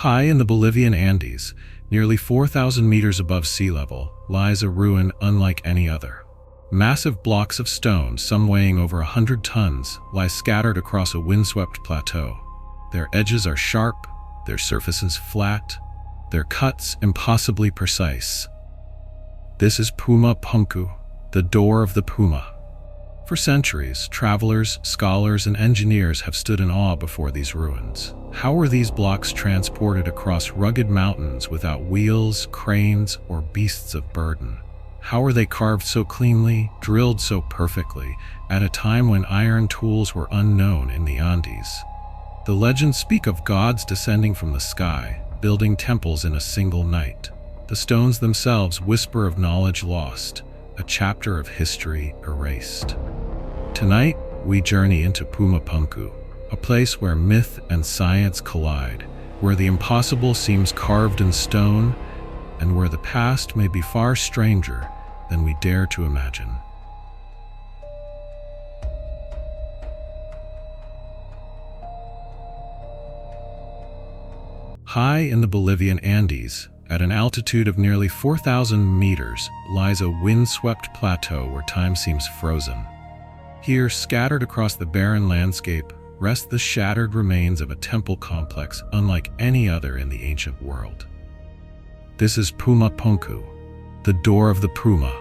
High in the Bolivian Andes, nearly 4,000 meters above sea level, lies a ruin unlike any other. Massive blocks of stone, some weighing over 100 tons, lie scattered across a windswept plateau. Their edges are sharp, their surfaces flat, their cuts impossibly precise. This is Puma Punku, the door of the Puma. For centuries, travelers, scholars, and engineers have stood in awe before these ruins. How were these blocks transported across rugged mountains without wheels, cranes, or beasts of burden? How were they carved so cleanly, drilled so perfectly, at a time when iron tools were unknown in the Andes? The legends speak of gods descending from the sky, building temples in a single night. The stones themselves whisper of knowledge lost, a chapter of history erased. Tonight, we journey into Puma Punku, a place where myth and science collide, where the impossible seems carved in stone, and where the past may be far stranger than we dare to imagine. High in the Bolivian Andes, at an altitude of nearly 4,000 meters, lies a windswept plateau where time seems frozen. Here, scattered across the barren landscape, rest the shattered remains of a temple complex unlike any other in the ancient world. This is Puma Punku, the door of the Puma.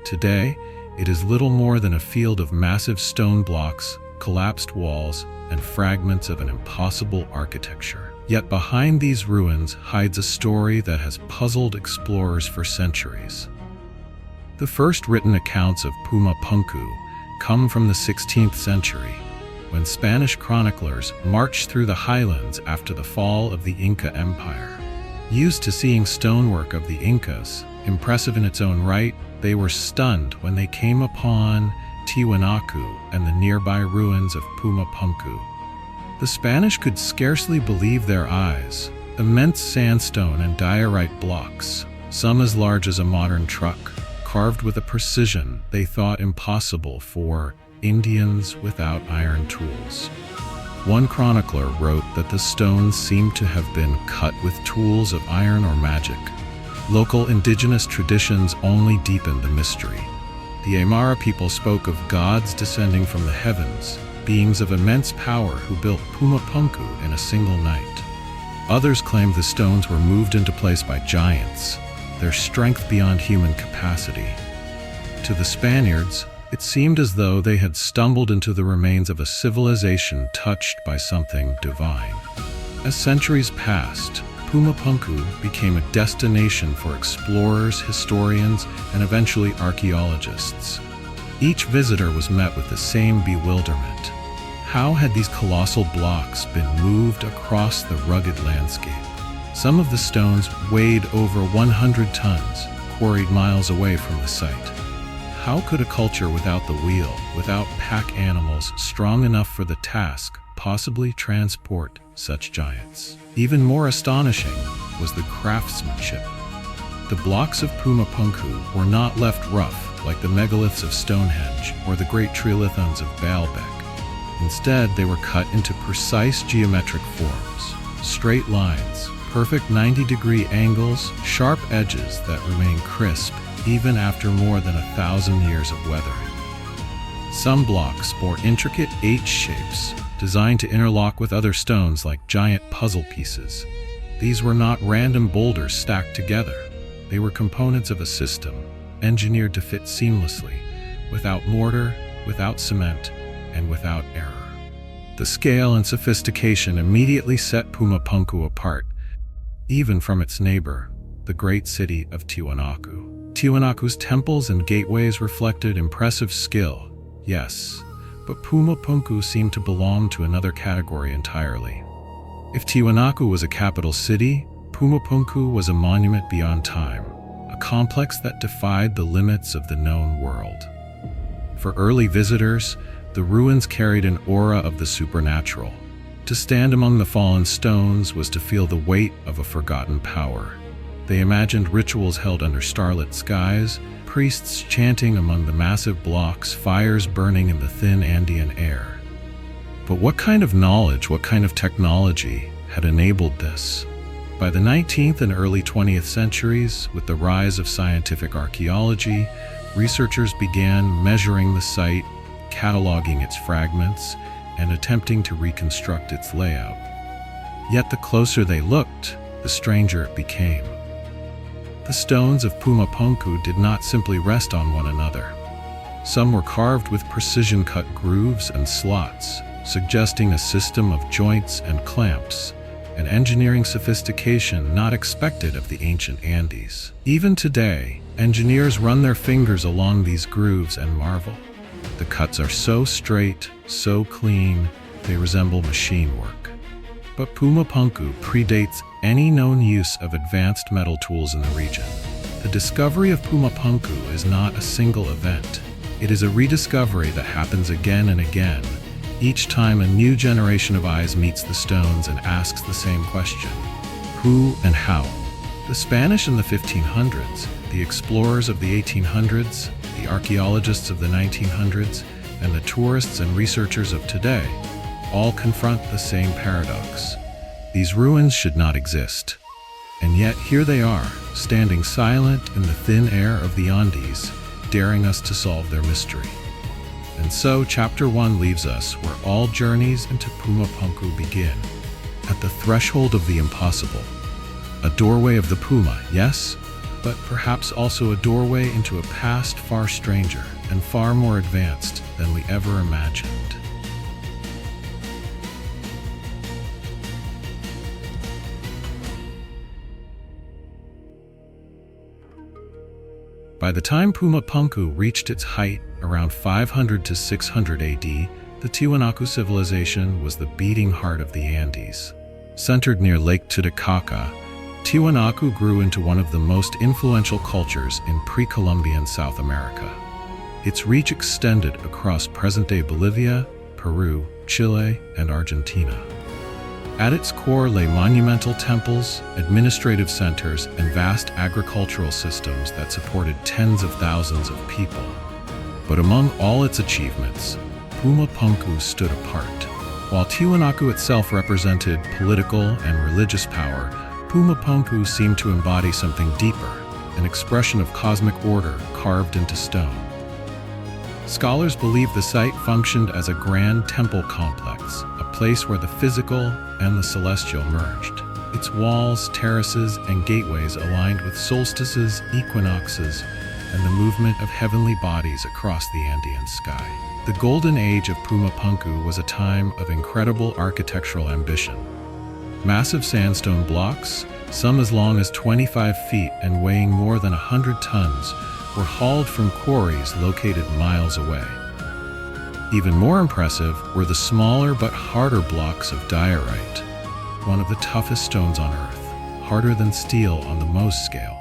Today, it is little more than a field of massive stone blocks, collapsed walls, and fragments of an impossible architecture. Yet behind these ruins hides a story that has puzzled explorers for centuries. The first written accounts of Puma Punku come from the 16th century, when Spanish chroniclers marched through the highlands after the fall of the Inca Empire. Used to seeing stonework of the Incas, impressive in its own right, they were stunned when they came upon Tiwanaku and the nearby ruins of Puma Punku. The Spanish could scarcely believe their eyes. Immense sandstone and diorite blocks, some as large as a modern truck, carved with a precision they thought impossible for Indians without iron tools. One chronicler wrote that the stones seemed to have been cut with tools of iron or magic. Local indigenous traditions only deepened the mystery. The Aymara people spoke of gods descending from the heavens, beings of immense power who built Puma Punku in a single night. Others claimed the stones were moved into place by giants, their strength beyond human capacity. To the Spaniards, it seemed as though they had stumbled into the remains of a civilization touched by something divine. As centuries passed, Puma Punku became a destination for explorers, historians, and eventually archaeologists. Each visitor was met with the same bewilderment. How had these colossal blocks been moved across the rugged landscape? Some of the stones weighed over 100 tons, quarried miles away from the site. How could a culture without the wheel, without pack animals strong enough for the task, possibly transport such giants? Even more astonishing was the craftsmanship. The blocks of Puma Punku were not left rough like the megaliths of Stonehenge or the great trilithons of Baalbek. Instead, they were cut into precise geometric forms, straight lines, perfect 90-degree angles, sharp edges that remain crisp even after more than 1,000 years of weathering. Some blocks bore intricate H shapes, designed to interlock with other stones like giant puzzle pieces. These were not random boulders stacked together. They were components of a system, engineered to fit seamlessly, without mortar, without cement, and without error. The scale and sophistication immediately set Puma Punku apart, even from its neighbor, the great city of Tiwanaku. Tiwanaku's temples and gateways reflected impressive skill, yes, but Puma Punku seemed to belong to another category entirely. If Tiwanaku was a capital city, Puma Punku was a monument beyond time, a complex that defied the limits of the known world. For early visitors, the ruins carried an aura of the supernatural. To stand among the fallen stones was to feel the weight of a forgotten power. They imagined rituals held under starlit skies, priests chanting among the massive blocks, fires burning in the thin Andean air. But what kind of knowledge, what kind of technology had enabled this? By the 19th and early 20th centuries, with the rise of scientific archaeology, researchers began measuring the site, cataloging its fragments, and attempting to reconstruct its layout. Yet the closer they looked, the stranger it became. The stones of Puma Punku did not simply rest on one another. Some were carved with precision-cut grooves and slots, suggesting a system of joints and clamps, an engineering sophistication not expected of the ancient Andes. Even today, engineers run their fingers along these grooves and marvel. The cuts are so straight, so clean, they resemble machine work. But Puma Punku predates any known use of advanced metal tools in the region. The discovery of Puma Punku is not a single event. It is a rediscovery that happens again and again, each time a new generation of eyes meets the stones and asks the same question: who and how? The Spanish in the 1500s, the explorers of the 1800s, the archaeologists of the 1900s, and the tourists and researchers of today all confront the same paradox. These ruins should not exist. And yet here they are, standing silent in the thin air of the Andes, daring us to solve their mystery. And so Chapter 1 leaves us where all journeys into Puma Punku begin, at the threshold of the impossible. A doorway of the Puma, yes, but perhaps also a doorway into a past far stranger and far more advanced than we ever imagined. By the time Puma Punku reached its height around 500 to 600 AD, the Tiwanaku civilization was the beating heart of the Andes. Centered near Lake Titicaca, Tiwanaku grew into one of the most influential cultures in pre-Columbian South America. Its reach extended across present-day Bolivia, Peru, Chile, and Argentina. At its core lay monumental temples, administrative centers, and vast agricultural systems that supported tens of thousands of people. But among all its achievements, Puma Punku stood apart. While Tiwanaku itself represented political and religious power, Puma Punku seemed to embody something deeper, an expression of cosmic order carved into stone. Scholars believe the site functioned as a grand temple complex, a place where the physical and the celestial merged. Its walls, terraces, and gateways aligned with solstices, equinoxes, and the movement of heavenly bodies across the Andean sky. The golden age of Puma Punku was a time of incredible architectural ambition. Massive sandstone blocks, some as long as 25 feet and weighing more than 100 tons, were hauled from quarries located miles away. Even more impressive were the smaller but harder blocks of diorite, one of the toughest stones on Earth, harder than steel on the Mohs scale.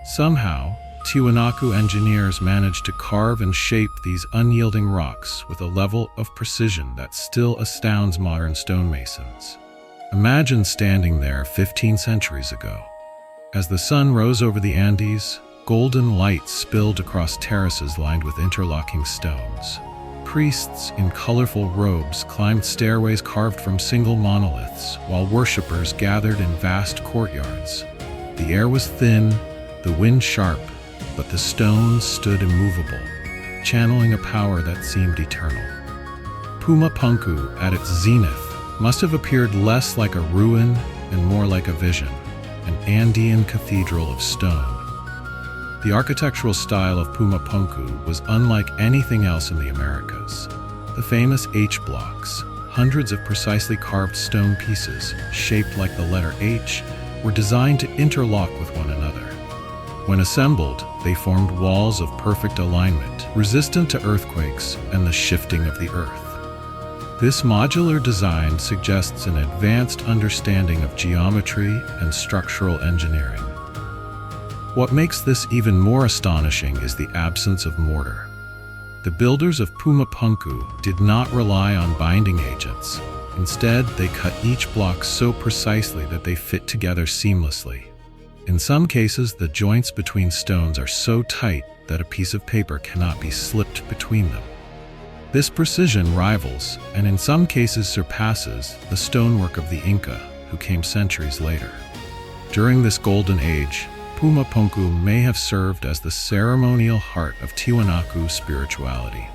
Somehow, Tiwanaku engineers managed to carve and shape these unyielding rocks with a level of precision that still astounds modern stonemasons. Imagine standing there 15 centuries ago. As the sun rose over the Andes, golden light spilled across terraces lined with interlocking stones. Priests in colorful robes climbed stairways carved from single monoliths, while worshippers gathered in vast courtyards. The air was thin, the wind sharp, but the stones stood immovable, channeling a power that seemed eternal. Puma Punku, at its zenith, must have appeared less like a ruin and more like a vision, an Andean cathedral of stone. The architectural style of Puma Punku was unlike anything else in the Americas. The famous H blocks, hundreds of precisely carved stone pieces, shaped like the letter H, were designed to interlock with one another. When assembled, they formed walls of perfect alignment, resistant to earthquakes and the shifting of the earth. This modular design suggests an advanced understanding of geometry and structural engineering. What makes this even more astonishing is the absence of mortar. The builders of Puma Punku did not rely on binding agents. Instead, they cut each block so precisely that they fit together seamlessly. In some cases, the joints between stones are so tight that a piece of paper cannot be slipped between them. This precision rivals, and in some cases surpasses, the stonework of the Inca, who came centuries later. During this golden age, Puma Punku may have served as the ceremonial heart of Tiwanaku spirituality.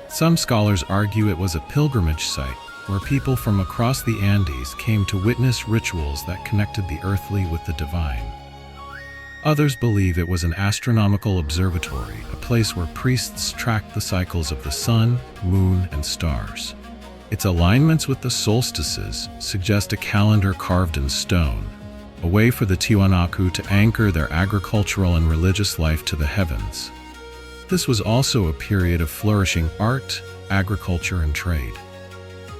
Some scholars argue it was a pilgrimage site where people from across the Andes came to witness rituals that connected the earthly with the divine. Others believe it was an astronomical observatory, a place where priests tracked the cycles of the sun, moon, and stars. Its alignments with the solstices suggest a calendar carved in stone, a way for the Tiwanaku to anchor their agricultural and religious life to the heavens. This was also a period of flourishing art, agriculture, and trade.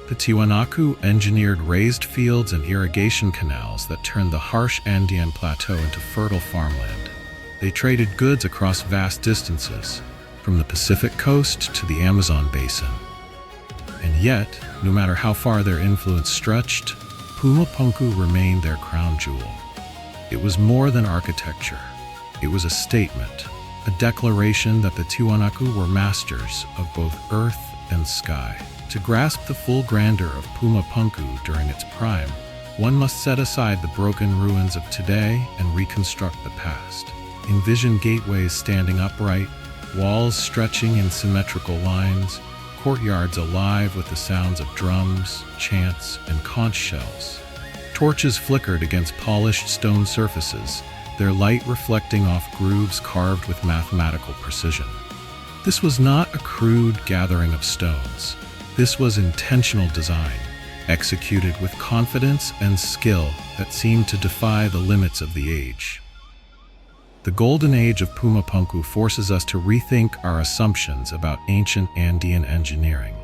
The Tiwanaku engineered raised fields and irrigation canals that turned the harsh Andean plateau into fertile farmland. They traded goods across vast distances, from the Pacific coast to the Amazon basin. And yet, no matter how far their influence stretched, Puma Punku remained their crown jewel. It was more than architecture. It was a statement, a declaration that the Tiwanaku were masters of both earth and sky. To grasp the full grandeur of Puma Punku during its prime, one must set aside the broken ruins of today and reconstruct the past. Envision gateways standing upright, walls stretching in symmetrical lines, courtyards alive with the sounds of drums, chants, and conch shells. Torches flickered against polished stone surfaces, their light reflecting off grooves carved with mathematical precision. This was not a crude gathering of stones. This was intentional design, executed with confidence and skill that seemed to defy the limits of the age. The golden age of Puma Punku forces us to rethink our assumptions about ancient Andean engineering.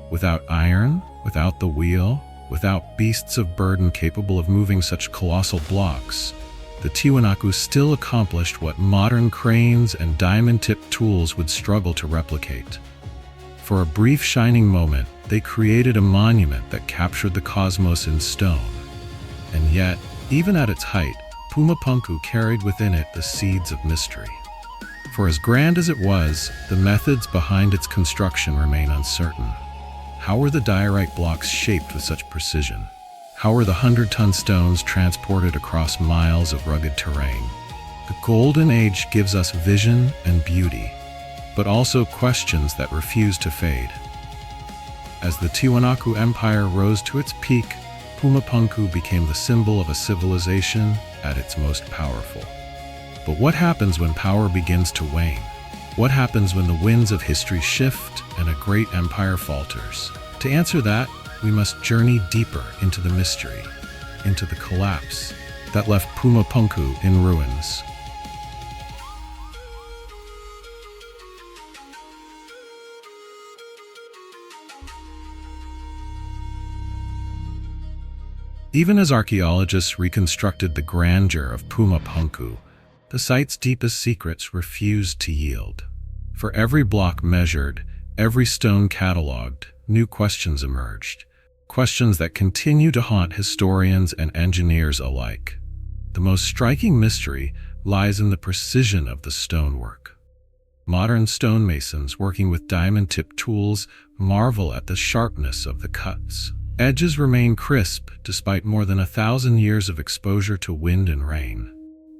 Without iron, without the wheel, without beasts of burden capable of moving such colossal blocks, the Tiwanaku still accomplished what modern cranes and diamond-tipped tools would struggle to replicate. For a brief shining moment, they created a monument that captured the cosmos in stone. And yet, even at its height, Puma Punku carried within it the seeds of mystery. For as grand as it was, the methods behind its construction remain uncertain. How were the diorite blocks shaped with such precision? How were the 100-ton stones transported across miles of rugged terrain? The Golden Age gives us vision and beauty, but also questions that refuse to fade. As the Tiwanaku Empire rose to its peak, Puma Punku became the symbol of a civilization at its most powerful. But what happens when power begins to wane? What happens when the winds of history shift and a great empire falters? To answer that, we must journey deeper into the mystery, into the collapse that left Puma Punku in ruins. Even as archaeologists reconstructed the grandeur of Puma Punku, the site's deepest secrets refused to yield. For every block measured, every stone catalogued, new questions emerged. Questions that continue to haunt historians and engineers alike. The most striking mystery lies in the precision of the stonework. Modern stonemasons working with diamond-tipped tools marvel at the sharpness of the cuts. Edges remain crisp despite more than 1,000 years of exposure to wind and rain.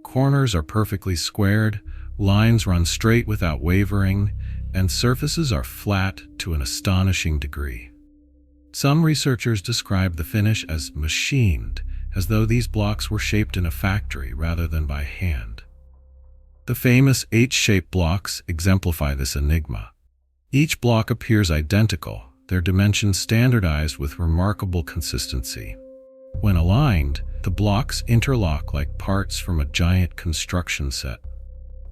Corners are perfectly squared, lines run straight without wavering, and surfaces are flat to an astonishing degree. Some researchers describe the finish as machined, as though these blocks were shaped in a factory rather than by hand. The famous H-shaped blocks exemplify this enigma. Each block appears identical, their dimensions standardized with remarkable consistency. When aligned, the blocks interlock like parts from a giant construction set.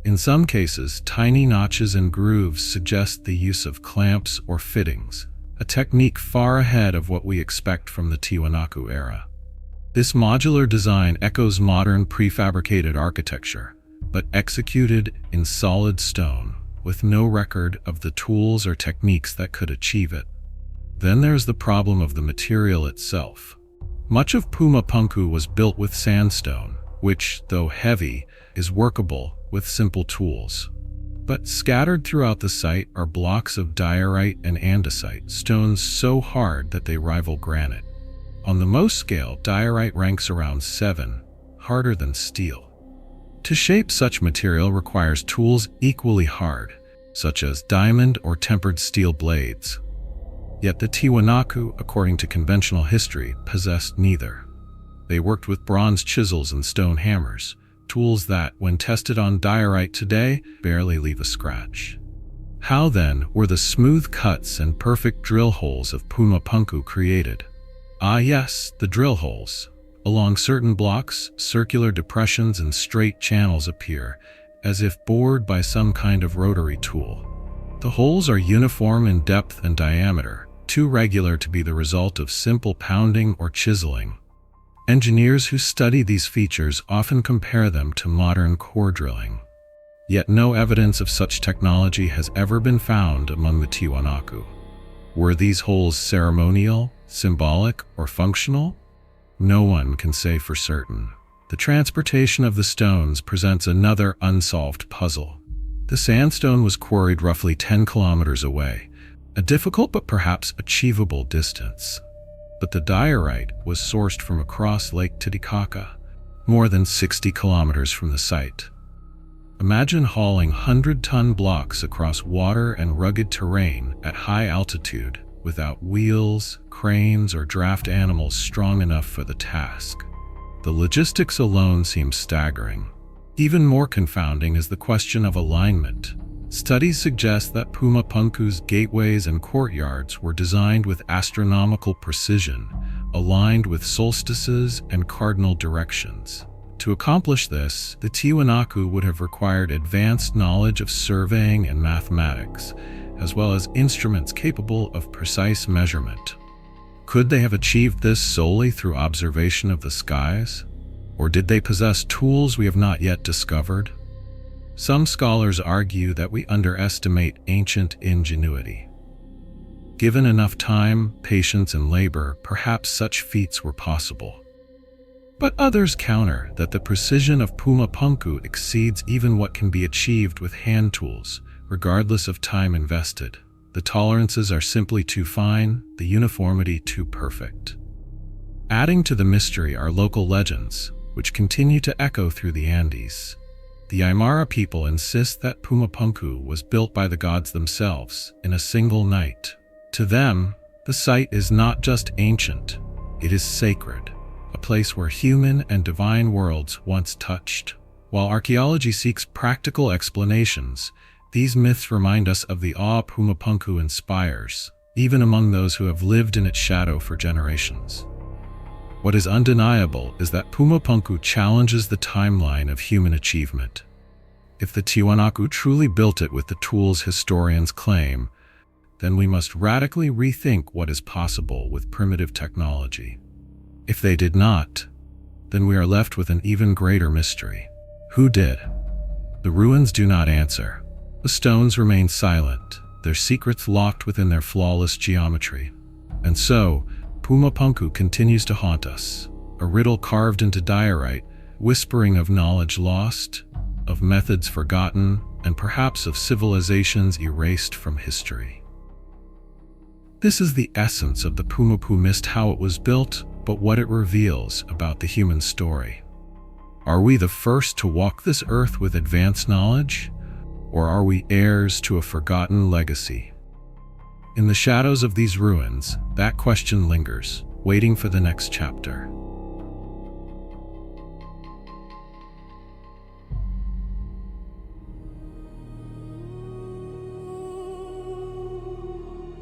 In some cases, tiny notches and grooves suggest the use of clamps or fittings, a technique far ahead of what we expect from the Tiwanaku era. This modular design echoes modern prefabricated architecture, but executed in solid stone, with no record of the tools or techniques that could achieve it. Then there's the problem of the material itself. Much of Puma Punku was built with sandstone, which, though heavy, is workable with simple tools. But scattered throughout the site are blocks of diorite and andesite, stones so hard that they rival granite. On the Mohs scale, diorite ranks around 7, harder than steel. To shape such material requires tools equally hard, such as diamond or tempered steel blades. Yet the Tiwanaku, according to conventional history, possessed neither. They worked with bronze chisels and stone hammers, tools that, when tested on diorite today, barely leave a scratch. How then were the smooth cuts and perfect drill holes of Puma Punku created? Ah yes, the drill holes. Along certain blocks, circular depressions and straight channels appear, as if bored by some kind of rotary tool. The holes are uniform in depth and diameter, too regular to be the result of simple pounding or chiseling. Engineers who study these features often compare them to modern core drilling. Yet no evidence of such technology has ever been found among the Tiwanaku. Were these holes ceremonial, symbolic, or functional? No one can say for certain. The transportation of the stones presents another unsolved puzzle. The sandstone was quarried roughly 10 kilometers away, a difficult but perhaps achievable distance. But the diorite was sourced from across Lake Titicaca, more than 60 kilometers from the site. Imagine hauling 100-ton blocks across water and rugged terrain at high altitude without wheels, cranes, or draft animals strong enough for the task. The logistics alone seem staggering. Even more confounding is the question of alignment. Studies suggest that Puma Punku's gateways and courtyards were designed with astronomical precision, aligned with solstices and cardinal directions. To accomplish this, the Tiwanaku would have required advanced knowledge of surveying and mathematics, as well as instruments capable of precise measurement. Could they have achieved this solely through observation of the skies? Or did they possess tools we have not yet discovered? Some scholars argue that we underestimate ancient ingenuity. Given enough time, patience, and labor, perhaps such feats were possible. But others counter that the precision of Puma Punku exceeds even what can be achieved with hand tools, regardless of time invested. The tolerances are simply too fine, the uniformity too perfect. Adding to the mystery are local legends, which continue to echo through the Andes. The Aymara people insist that Puma Punku was built by the gods themselves in a single night. To them, the site is not just ancient, it is sacred, a place where human and divine worlds once touched. While archaeology seeks practical explanations, these myths remind us of the awe Puma Punku inspires, even among those who have lived in its shadow for generations. What is undeniable is that Puma Punku challenges the timeline of human achievement. If the Tiwanaku truly built it with the tools historians claim, then we must radically rethink what is possible with primitive technology. If they did not, then we are left with an even greater mystery. Who did? The ruins do not answer. The stones remain silent, their secrets locked within their flawless geometry. And so, Puma Punku continues to haunt us, a riddle carved into diorite, whispering of knowledge lost, of methods forgotten, and perhaps of civilizations erased from history. This is the essence of the Puma Punku myth, how it was built, but what it reveals about the human story. Are we the first to walk this earth with advanced knowledge, or are we heirs to a forgotten legacy? In the shadows of these ruins, that question lingers, waiting for the next chapter.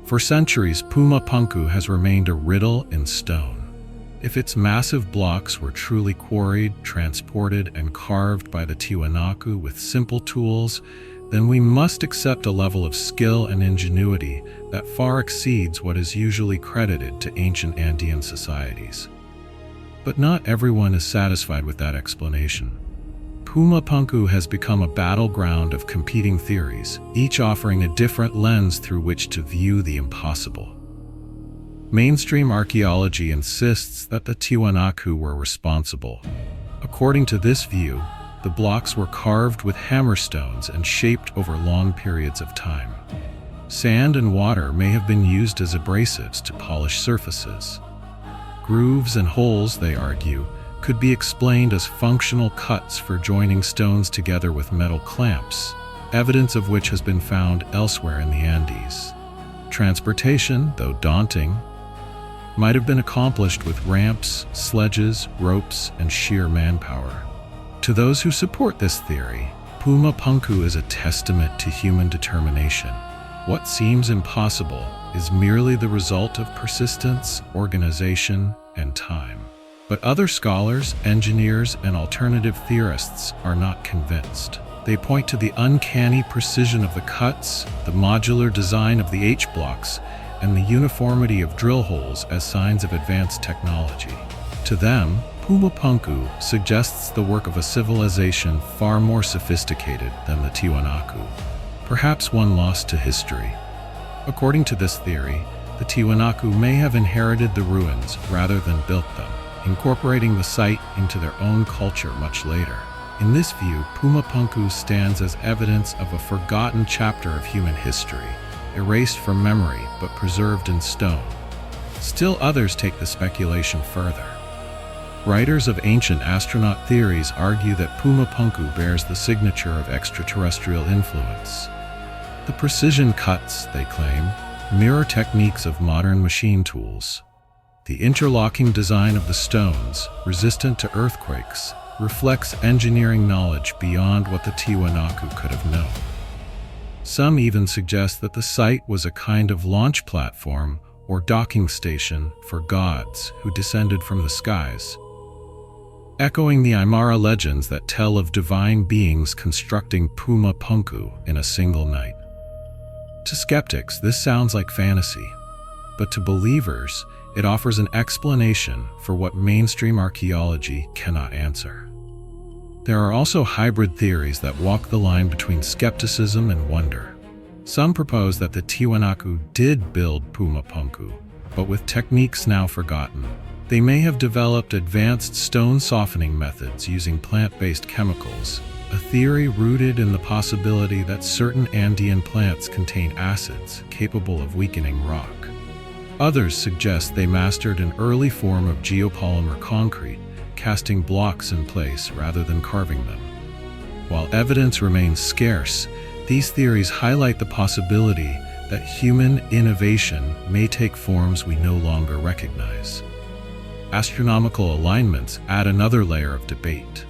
For centuries, Puma Punku has remained a riddle in stone. If its massive blocks were truly quarried, transported, and carved by the Tiwanaku with simple tools, then we must accept a level of skill and ingenuity that far exceeds what is usually credited to ancient Andean societies. But not everyone is satisfied with that explanation. Puma Punku has become a battleground of competing theories, each offering a different lens through which to view the impossible. Mainstream archaeology insists that the Tiwanaku were responsible. According to this view, the blocks were carved with hammerstones and shaped over long periods of time. Sand and water may have been used as abrasives to polish surfaces. Grooves and holes, they argue, could be explained as functional cuts for joining stones together with metal clamps, evidence of which has been found elsewhere in the Andes. Transportation, though daunting, might have been accomplished with ramps, sledges, ropes, and sheer manpower. To those who support this theory, Puma Punku is a testament to human determination. What seems impossible is merely the result of persistence, organization, and time. But other scholars, engineers, and alternative theorists are not convinced. They point to the uncanny precision of the cuts, the modular design of the H-blocks, and the uniformity of drill holes as signs of advanced technology. To them, Puma Punku suggests the work of a civilization far more sophisticated than the Tiwanaku, perhaps one lost to history. According to this theory, the Tiwanaku may have inherited the ruins rather than built them, incorporating the site into their own culture much later. In this view, Puma Punku stands as evidence of a forgotten chapter of human history, erased from memory but preserved in stone. Still others take the speculation further. Writers of ancient astronaut theories argue that Puma Punku bears the signature of extraterrestrial influence. The precision cuts, they claim, mirror techniques of modern machine tools. The interlocking design of the stones, resistant to earthquakes, reflects engineering knowledge beyond what the Tiwanaku could have known. Some even suggest that the site was a kind of launch platform or docking station for gods who descended from the skies, echoing the Aymara legends that tell of divine beings constructing Puma Punku in a single night. To skeptics, this sounds like fantasy, but to believers, it offers an explanation for what mainstream archaeology cannot answer. There are also hybrid theories that walk the line between skepticism and wonder. Some propose that the Tiwanaku did build Puma Punku, but with techniques now forgotten. They may have developed advanced stone softening methods using plant-based chemicals, a theory rooted in the possibility that certain Andean plants contain acids capable of weakening rock. Others suggest they mastered an early form of geopolymer concrete, casting blocks in place rather than carving them. While evidence remains scarce, these theories highlight the possibility that human innovation may take forms we no longer recognize. Astronomical alignments add another layer of debate.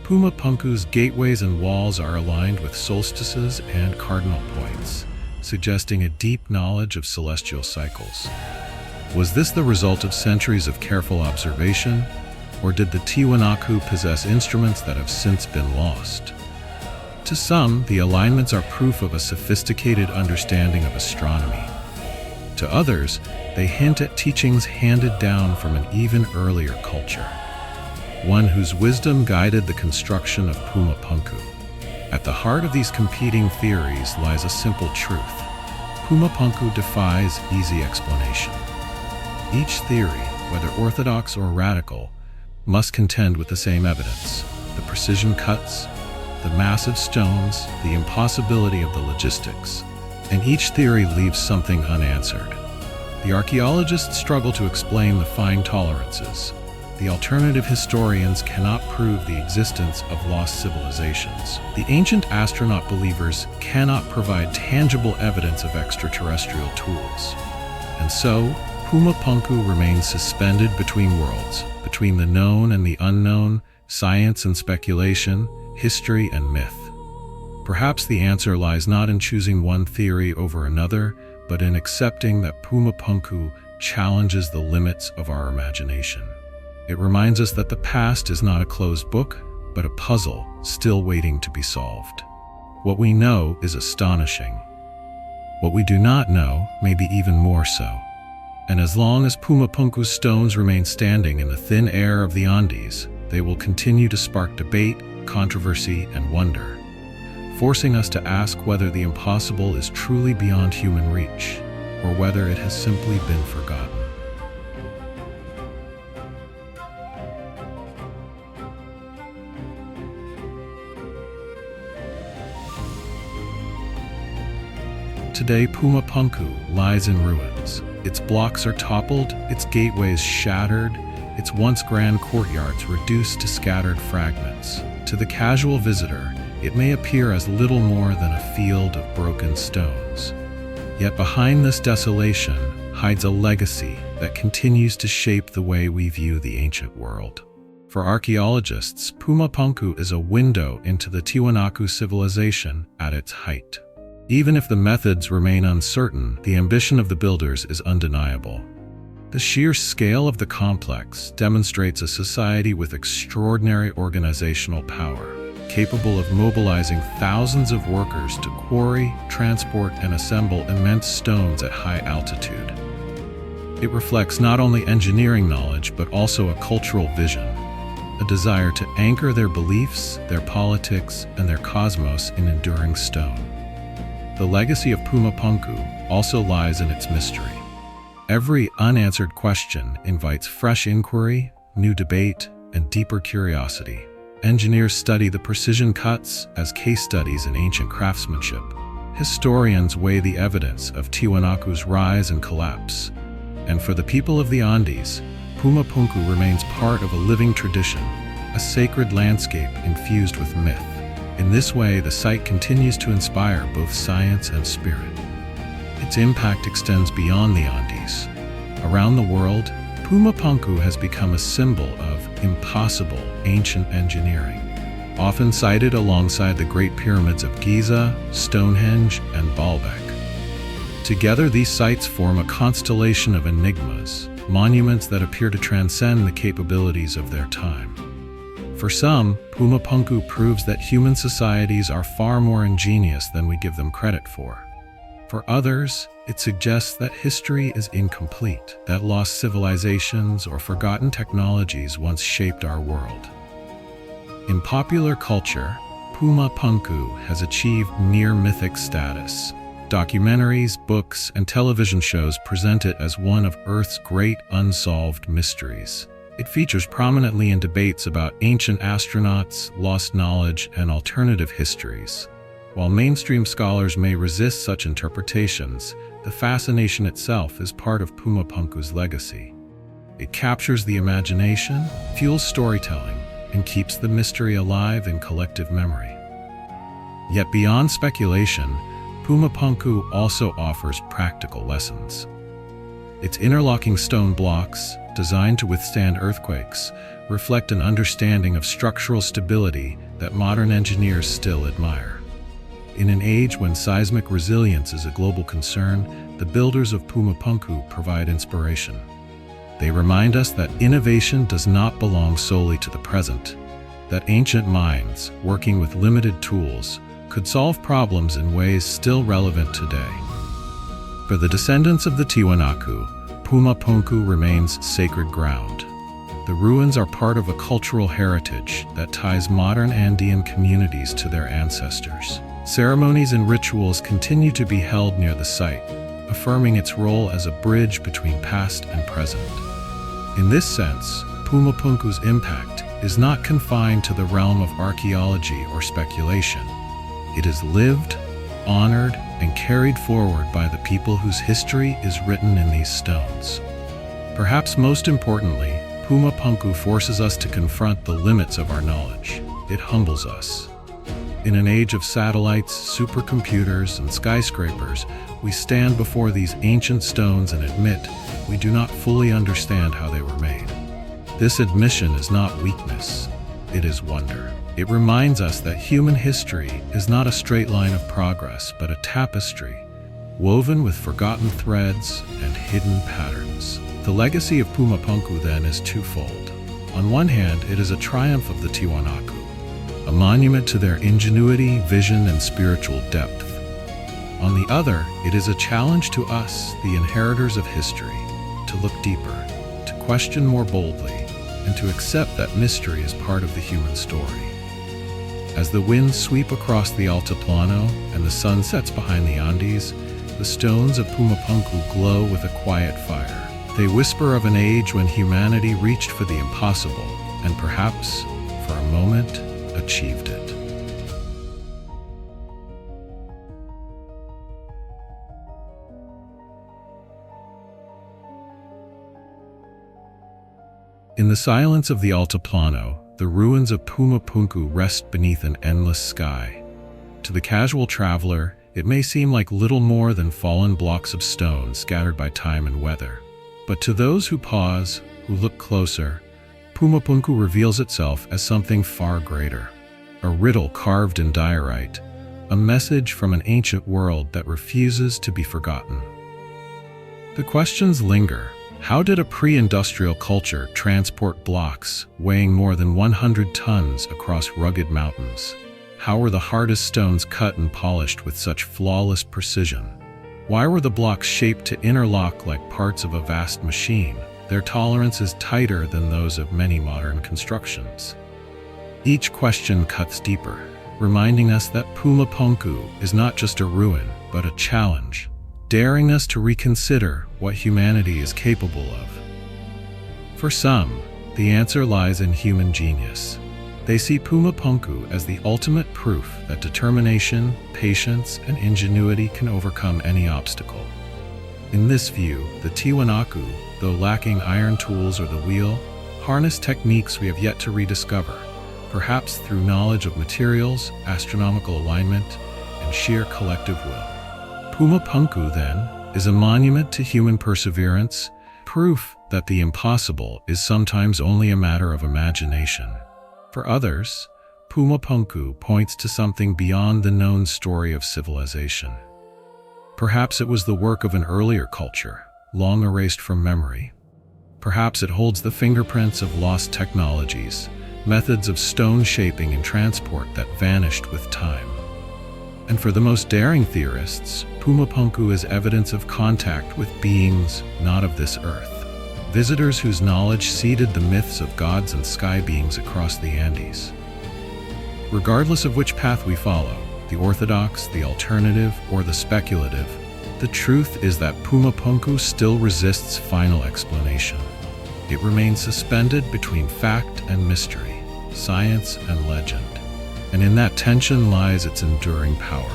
Puma Punku's gateways and walls are aligned with solstices and cardinal points, suggesting a deep knowledge of celestial cycles. Was this the result of centuries of careful observation, or did the Tiwanaku possess instruments that have since been lost? To some, the alignments are proof of a sophisticated understanding of astronomy. To others, they hint at teachings handed down from an even earlier culture, one whose wisdom guided the construction of Puma Punku. At the heart of these competing theories lies a simple truth. Puma Punku defies easy explanation. Each theory, whether orthodox or radical, must contend with the same evidence: the precision cuts, the massive stones, the impossibility of the logistics. And each theory leaves something unanswered. The archaeologists struggle to explain the fine tolerances. The alternative historians cannot prove the existence of lost civilizations. The ancient astronaut believers cannot provide tangible evidence of extraterrestrial tools. And so, Puma Punku remains suspended between worlds, between the known and the unknown, science and speculation, history and myth. Perhaps the answer lies not in choosing one theory over another, but in accepting that Puma Punku challenges the limits of our imagination. It reminds us that the past is not a closed book, but a puzzle still waiting to be solved. What we know is astonishing. What we do not know may be even more so. And as long as Puma Punku's stones remain standing in the thin air of the Andes, they will continue to spark debate, controversy, and wonder, forcing us to ask whether the impossible is truly beyond human reach, or whether it has simply been forgotten. Today, Puma Punku lies in ruins. Its blocks are toppled, its gateways shattered, its once grand courtyards reduced to scattered fragments. To the casual visitor, it may appear as little more than a field of broken stones. Yet behind this desolation hides a legacy that continues to shape the way we view the ancient world. For archaeologists, Puma Punku is a window into the Tiwanaku civilization at its height. Even if the methods remain uncertain, the ambition of the builders is undeniable. The sheer scale of the complex demonstrates a society with extraordinary organizational power, capable of mobilizing thousands of workers to quarry, transport, and assemble immense stones at high altitude. It reflects not only engineering knowledge but also a cultural vision, a desire to anchor their beliefs, their politics, and their cosmos in enduring stone. The legacy of Puma Punku also lies in its mystery. Every unanswered question invites fresh inquiry, new debate, and deeper curiosity. Engineers study the precision cuts as case studies in ancient craftsmanship. Historians weigh the evidence of Tiwanaku's rise and collapse. And for the people of the Andes, Puma Punku remains part of a living tradition, a sacred landscape infused with myth. In this way, the site continues to inspire both science and spirit. Its impact extends beyond the Andes. Around the world, Puma Punku has become a symbol of impossible ancient engineering, often cited alongside the Great Pyramids of Giza, Stonehenge, and Baalbek. Together, these sites form a constellation of enigmas, monuments that appear to transcend the capabilities of their time. For some, Puma Punku proves that human societies are far more ingenious than we give them credit for. For others, it suggests that history is incomplete, that lost civilizations or forgotten technologies once shaped our world. In popular culture, Puma Punku has achieved near-mythic status. Documentaries, books, and television shows present it as one of Earth's great unsolved mysteries. It features prominently in debates about ancient astronauts, lost knowledge, and alternative histories. While mainstream scholars may resist such interpretations, the fascination itself is part of Puma Punku's legacy. It captures the imagination, fuels storytelling, and keeps the mystery alive in collective memory. Yet beyond speculation, Puma Punku also offers practical lessons. Its interlocking stone blocks, designed to withstand earthquakes, reflect an understanding of structural stability that modern engineers still admire. In an age when seismic resilience is a global concern, the builders of Puma Punku provide inspiration. They remind us that innovation does not belong solely to the present, that ancient minds, working with limited tools, could solve problems in ways still relevant today. For the descendants of the Tiwanaku, Puma Punku remains sacred ground. The ruins are part of a cultural heritage that ties modern Andean communities to their ancestors. Ceremonies and rituals continue to be held near the site, affirming its role as a bridge between past and present. In this sense, Puma Punku's impact is not confined to the realm of archaeology or speculation. It is lived, honored, and carried forward by the people whose history is written in these stones. Perhaps most importantly, Puma Punku forces us to confront the limits of our knowledge. It humbles us. In an age of satellites, supercomputers, and skyscrapers, we stand before these ancient stones and admit we do not fully understand how they were made. This admission is not weakness, it is wonder. It reminds us that human history is not a straight line of progress, but a tapestry, woven with forgotten threads and hidden patterns. The legacy of Puma Punku, then, is twofold. On one hand, it is a triumph of the Tiwanaku, a monument to their ingenuity, vision, and spiritual depth. On the other, it is a challenge to us, the inheritors of history, to look deeper, to question more boldly, and to accept that mystery is part of the human story. As the winds sweep across the Altiplano and the sun sets behind the Andes, the stones of Puma Punku glow with a quiet fire. They whisper of an age when humanity reached for the impossible and perhaps, for a moment, achieved it. In the silence of the Altiplano, the ruins of Puma Punku rest beneath an endless sky. To the casual traveler, it may seem like little more than fallen blocks of stone scattered by time and weather. But to those who pause, who look closer, Puma Punku reveals itself as something far greater. A riddle carved in diorite, a message from an ancient world that refuses to be forgotten. The questions linger. How did a pre-industrial culture transport blocks weighing more than 100 tons across rugged mountains? How were the hardest stones cut and polished with such flawless precision? Why were the blocks shaped to interlock like parts of a vast machine? Their tolerance is tighter than those of many modern constructions. Each question cuts deeper, reminding us that Puma Punku is not just a ruin, but a challenge, daring us to reconsider what humanity is capable of. For some, the answer lies in human genius. They see Puma Punku as the ultimate proof that determination, patience, and ingenuity can overcome any obstacle. In this view, the Tiwanaku, though lacking iron tools or the wheel, harness techniques we have yet to rediscover, perhaps through knowledge of materials, astronomical alignment, and sheer collective will. Puma Punku, then, is a monument to human perseverance, proof that the impossible is sometimes only a matter of imagination. For others, Puma Punku points to something beyond the known story of civilization. Perhaps it was the work of an earlier culture, long erased from memory. Perhaps it holds the fingerprints of lost technologies, methods of stone shaping and transport that vanished with time. And for the most daring theorists, Puma Punku is evidence of contact with beings not of this earth, visitors whose knowledge seeded the myths of gods and sky beings across the Andes. Regardless of which path we follow, the orthodox, the alternative, or the speculative, the truth is that Puma Punku still resists final explanation. It remains suspended between fact and mystery, science and legend. And in that tension lies its enduring power.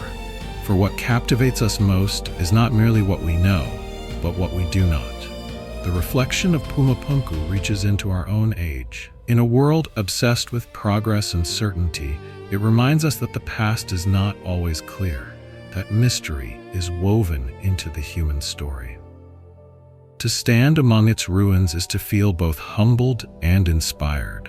For what captivates us most is not merely what we know, but what we do not. The reflection of Puma Punku reaches into our own age. In a world obsessed with progress and certainty, it reminds us that the past is not always clear, that mystery is woven into the human story. To stand among its ruins is to feel both humbled and inspired.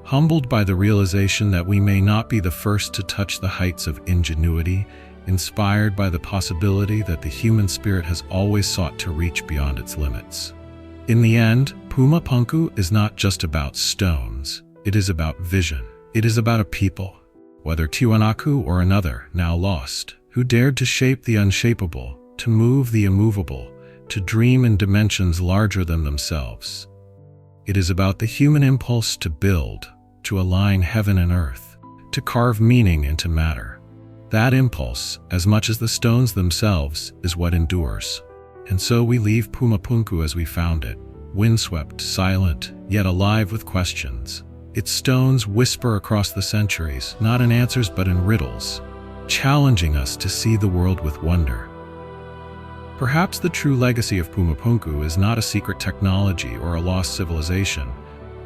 Humbled by the realization that we may not be the first to touch the heights of ingenuity, inspired by the possibility that the human spirit has always sought to reach beyond its limits. In the end, Puma Punku is not just about stones, it is about vision. It is about a people, whether Tiwanaku or another, now lost, who dared to shape the unshapable, to move the immovable, to dream in dimensions larger than themselves. It is about the human impulse to build, to align heaven and earth, to carve meaning into matter. That impulse, as much as the stones themselves, is what endures. And so we leave Puma Punku as we found it, windswept, silent, yet alive with questions. Its stones whisper across the centuries, not in answers but in riddles, challenging us to see the world with wonder. Perhaps the true legacy of Puma Punku is not a secret technology or a lost civilization,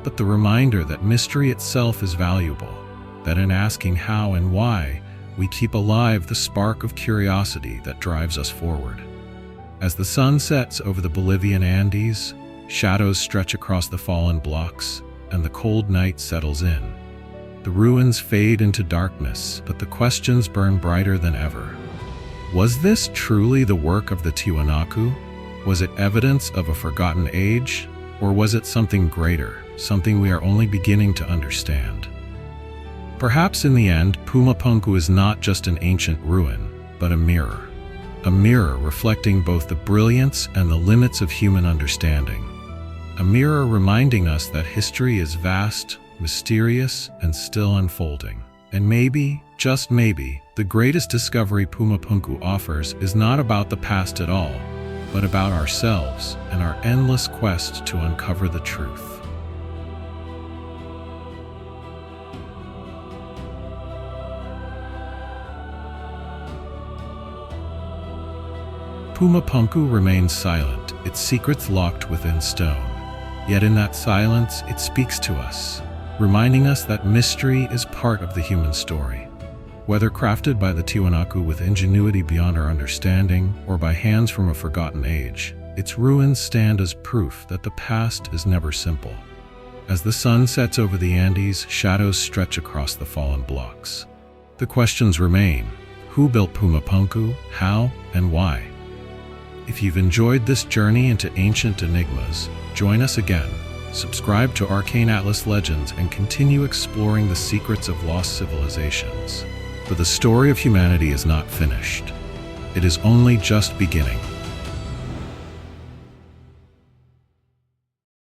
but the reminder that mystery itself is valuable, that in asking how and why, we keep alive the spark of curiosity that drives us forward. As the sun sets over the Bolivian Andes, shadows stretch across the fallen blocks, and the cold night settles in. The ruins fade into darkness, but the questions burn brighter than ever. Was this truly the work of the Tiwanaku? Was it evidence of a forgotten age? Or was it something greater, something we are only beginning to understand? Perhaps in the end, Puma Punku is not just an ancient ruin, but a mirror reflecting both the brilliance and the limits of human understanding. A mirror reminding us that history is vast, mysterious, and still unfolding. And maybe, just maybe, the greatest discovery Puma Punku offers is not about the past at all, but about ourselves and our endless quest to uncover the truth. Puma Punku remains silent, its secrets locked within stone. Yet in that silence, it speaks to us, reminding us that mystery is part of the human story. Whether crafted by the Tiwanaku with ingenuity beyond our understanding or by hands from a forgotten age, its ruins stand as proof that the past is never simple. As the sun sets over the Andes, shadows stretch across the fallen blocks. The questions remain: who built Puma Punku, how, and why? If you've enjoyed this journey into ancient enigmas, join us again. Subscribe to Arcane Atlas Legends and continue exploring the secrets of lost civilizations. For the story of humanity is not finished. It is only just beginning.